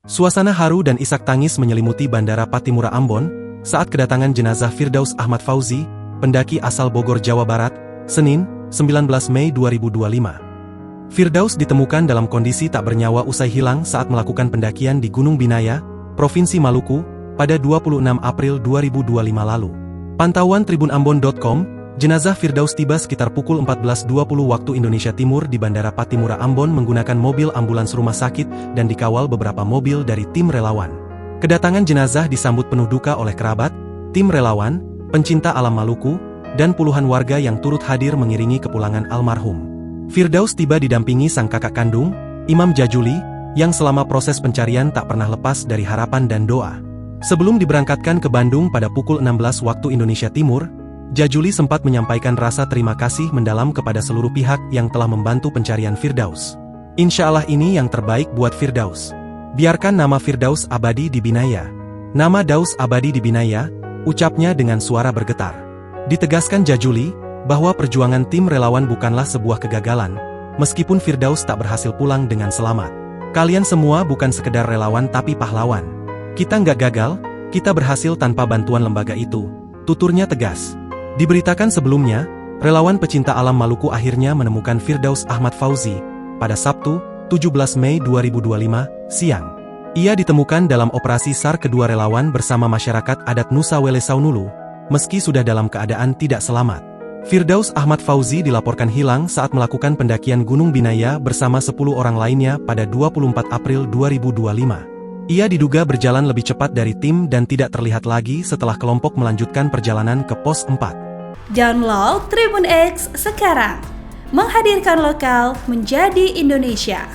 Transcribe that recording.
Suasana haru dan isak tangis menyelimuti Bandara Pattimura Ambon saat kedatangan jenazah Firdaus Ahmad Fauzi, pendaki asal Bogor, Jawa Barat, Senin, 19 Mei 2025. Firdaus ditemukan dalam kondisi tak bernyawa usai hilang saat melakukan pendakian di Gunung Binaya, Provinsi Maluku, pada 26 April 2025 lalu. Pantauan tribunambon.com, jenazah Firdaus tiba sekitar pukul 14.20 waktu Indonesia Timur di Bandara Pattimura Ambon menggunakan mobil ambulans rumah sakit dan dikawal beberapa mobil dari tim relawan. Kedatangan jenazah disambut penuh duka oleh kerabat, tim relawan, pencinta alam Maluku, dan puluhan warga yang turut hadir mengiringi kepulangan almarhum. Firdaus tiba didampingi sang kakak kandung, Imam Jajuli, yang selama proses pencarian tak pernah lepas dari harapan dan doa. Sebelum diberangkatkan ke Bandung pada pukul 16 waktu Indonesia Timur, Jajuli sempat menyampaikan rasa terima kasih mendalam kepada seluruh pihak yang telah membantu pencarian Firdaus. Insya Allah ini yang terbaik buat Firdaus. Biarkan nama Firdaus abadi di Binaya. Nama Daus abadi di Binaya, ucapnya dengan suara bergetar. Ditegaskan Jajuli, bahwa perjuangan tim relawan bukanlah sebuah kegagalan, meskipun Firdaus tak berhasil pulang dengan selamat. Kalian semua bukan sekedar relawan tapi pahlawan. Kita nggak gagal, kita berhasil tanpa bantuan lembaga itu, tuturnya tegas. Diberitakan sebelumnya, relawan pecinta alam Maluku akhirnya menemukan Firdaus Ahmad Fauzi pada Sabtu, 17 Mei 2025, siang. Ia ditemukan dalam operasi SAR kedua relawan bersama masyarakat adat Nusa Wele Saunulu, meski sudah dalam keadaan tidak selamat. Firdaus Ahmad Fauzi dilaporkan hilang saat melakukan pendakian Gunung Binaya bersama 10 orang lainnya pada 24 April 2025. Ia diduga berjalan lebih cepat dari tim dan tidak terlihat lagi setelah kelompok melanjutkan perjalanan ke pos 4. Download Tribun X sekarang, menghadirkan lokal menjadi Indonesia.